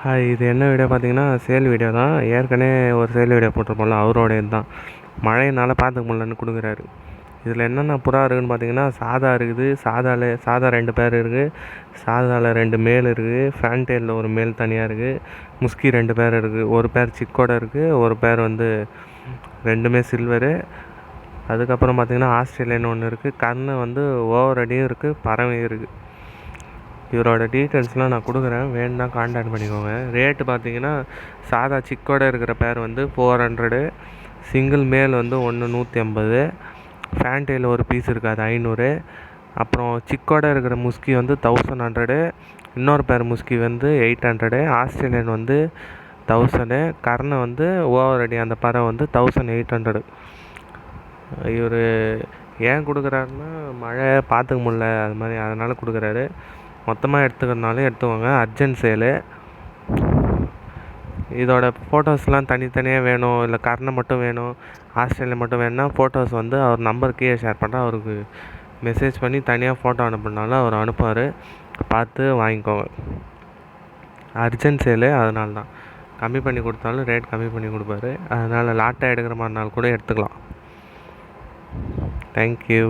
Hi, இது என்ன video பார்த்தீங்கன்னா, சேல் வீடியோ தான். ஏற்கனவே ஒரு சேல் வீடியோ போட்டிருப்போம்ல, அவரோடது தான். மழையினால் பார்த்துக்க முடியலன்னு கொடுக்குறாரு. இதில் என்னென்ன புறா இருக்குதுன்னு பார்த்தீங்கன்னா, சாதா இருக்குது, சாதா 2 பேர் இருக்குது, சாதாவில் 2 மேல் இருக்குது, ஃபேன்டெயிலில் ஒரு மேல் தனியாக இருக்குது, முஸ்கி 2 பேர் இருக்குது, ஒரு பேர் சிக்கோட இருக்குது, ஒரு பேர் வந்து 2மே சில்வரு. அதுக்கப்புறம் பார்த்தீங்கன்னா ஆஸ்திரேலியன் ஒன்று இருக்குது, கண்ணு வந்து ஓவர் அடியும் இருக்குது, பறவையும் இருக்குது. இவரோட டீட்டெயில்ஸ்லாம் நான் கொடுக்குறேன், வேணும்னா கான்டாக்ட் பண்ணிக்கோங்க. ரேட்டு பார்த்தீங்கன்னா சாதா சிக்கோட இருக்கிற பேர் வந்து 400, சிங்கிள் மேல் வந்து 150, ஃபேன்டெயில் ஒரு பீஸ் இருக்குது அது 500, அப்புறம் சிக்கோட இருக்கிற முஸ்கி வந்து 1100, இன்னொரு பேர் முஸ்கி வந்து 800, ஆஸ்திரேலியன் வந்து 1000, கர்ணை வந்து ஓவர் அடி அந்த பறவை வந்து 1800. இவர் ஏன் கொடுக்குறாருன்னா, மழை பார்த்துக்க முடில அது மாதிரி, அதனால் கொடுக்குறாரு. மொத்தமாக எடுத்துக்கிறதுனாலும் எடுத்துக்கோங்க, அர்ஜென்ட் சேலு. இதோட ஃபோட்டோஸ்லாம் தனித்தனியாக வேணும், இல்லை கர்ணை மட்டும் வேணும், ஆஸ்திரேலியா மட்டும் வேணும்னா ஃபோட்டோஸ் வந்து அவர் நம்பர் கீழே ஷேர் பண்ணுறேன், அவருக்கு மெசேஜ் பண்ணி தனியாக ஃபோட்டோ அனுப்புனாலும் அவர் அனுப்புவார், பார்த்து வாங்கிக்கோங்க. அர்ஜென்ட் சேலு, அதனால தான் கம்மி பண்ணி கொடுத்தாலும் ரேட் கம்மி பண்ணி கொடுப்பாரு. அதனால் லாட்டாக எடுக்கிற மாதிரினாலும் கூட எடுத்துக்கலாம். தேங்க்யூ.